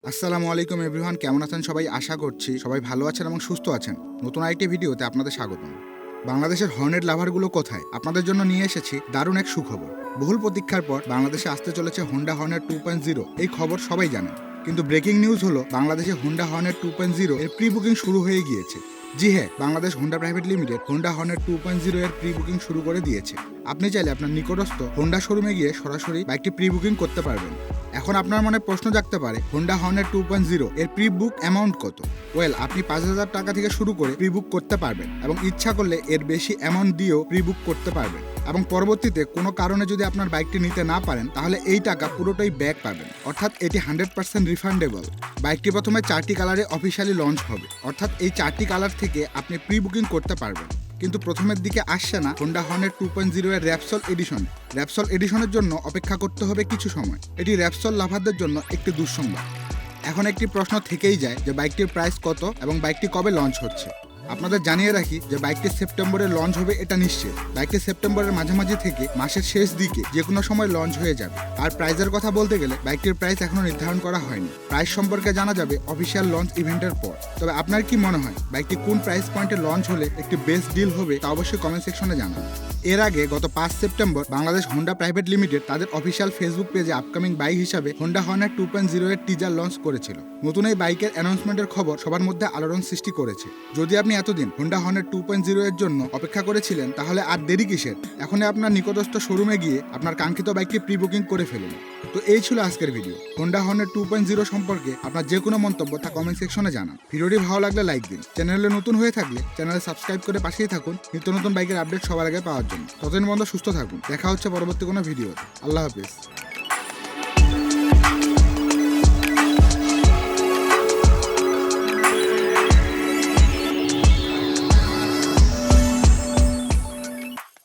আসসালামু আলাইকুম এভরিওয়ান, কেমন আছেন সবাই? আশা করছি সবাই ভালো আছেন এবং সুস্থ আছেন। নতুন আরেকটি ভিডিওতে আপনাদের স্বাগতম। বাংলাদেশের হর্নেট লাভারগুলো কোথায়? আপনাদের জন্য নিয়ে এসেছি দারুণ এক সুখবর। বহুল প্রতীক্ষার পর বাংলাদেশে আসতে চলেছে হোন্ডা হর্নেট 2.0। এই খবর সবাই জানেন, কিন্তু ব্রেকিং নিউজ হলো বাংলাদেশে হোন্ডা হর্নেট 2.0 এর প্রি বুকিং শুরু হয়ে গিয়েছে। জি হ্যাঁ, Bangladesh Honda private limited Honda Hornet 2.0 এর প্রি বুকিং শুরু করে দিয়েছে। আপনি চাইলে আপনার নিকটস্থ হোন্ডা শোরুমে গিয়ে সরাসরি বাইকটি প্রি বুকিং করতে পারবেন। এখন আপনার মনে প্রশ্ন জাগতে পারে, হোন্ডা হর্নেট 2.0 এর প্রি বুক অ্যামাউন্ট কত? ওয়েল, আপনি 5,000 টাকা থেকে শুরু করে প্রি বুক করতে পারবেন এবং ইচ্ছা করলে এর বেশি অ্যামাউন্ট দিয়েও প্রি বুক করতে পারবেন। এবং পরবর্তীতে কোনো কারণে যদি আপনার বাইকটি নিতে না পারেন, তাহলে এই টাকা পুরোটাই ব্যাক পাবেন, অর্থাৎ এটি 100% রিফান্ডেবল। বাইকটি প্রথমে 4টি কালারে অফিসিয়ালি লঞ্চ হবে, অর্থাৎ এই 4টি কালার থেকে আপনি প্রি বুকিং করতে পারবেন। কিন্তু প্রথমের দিকে আসছে না হোন্ডা হর্নেট 2.0 এর র্যাপসল এডিশন। র্যাপসল এডিশনের জন্য অপেক্ষা করতে হবে কিছু সময়। এটি র্যাপসল লাভারদের জন্য একটি দুঃসংবাদ। এখন একটি প্রশ্ন থেকেই যায় যে বাইকটির প্রাইস কত এবং বাইকটি কবে লঞ্চ হচ্ছে। আপনাদের জানিয়ে রাখি যে বাইকটি সেপ্টেম্বরে লঞ্চ হবে, এটা নিশ্চিত। বাইকটি সেপ্টেম্বরের মাঝামাঝি থেকে মাসের শেষ দিকে যে কোনো সময় লঞ্চ হয়ে যাবে। আর প্রাইসের কথা বলতে গেলে বাইকটির প্রাইস এখনো নির্ধারণ করা হয়নি। প্রাইস সম্পর্কে জানা যাবে অফিসিয়াল লঞ্চ ইভেন্টের পর। তবে আপনার কি মনে হয় বাইকটি কোন প্রাইস পয়েন্টে লঞ্চ হলে একটি বেস্ট ডিল হবে, তা অবশ্যই কমেন্ট সেকশনে জানান। এর আগে গত 5 September Bangladesh Honda private limited তাদের অফিসিয়াল ফেসবুক পেজে আপকামিং বাইক হিসাবে হোন্ডা হর্নেট 2.0 এর টিজার লঞ্চ করেছিল। নতুন এই বাইকের অ্যানাউন্সমেন্টের খবর সবার মধ্যে আলোড়ন সৃষ্টি করেছে। যদি আপনি এতদিন হোন্ডা হর্নেট 2.0 এর জন্য অপেক্ষা করেছিলেন, তাহলে আর দেরি কিসের? এখনই আপনার নিকটস্থ শোরুমে গিয়ে আপনার কাঙ্ক্ষিত বাইকটি প্রি বুকিং করে ফেলুন। তো এই ছিল আজকের ভিডিও। হোন্ডা হর্নেট 2.0 সম্পর্কে আপনার যে কোনো মন্তব্য তা কমেন্ট সেকশনে জানান। ভিডিওটি ভালো লাগলে লাইক দিন। চ্যানেলে নতুন হয়ে থাকলে চ্যানেলে সাবস্ক্রাইব করে পাশেই থাকুন নিত্য নতুন বাইকের আপডেট সবার আগে পাওয়ার জন্য। ততদিন পর্যন্ত সুস্থ থাকুন। দেখা হচ্ছে পরবর্তী কোনো ভিডিওতে। আল্লাহ হাফেজ।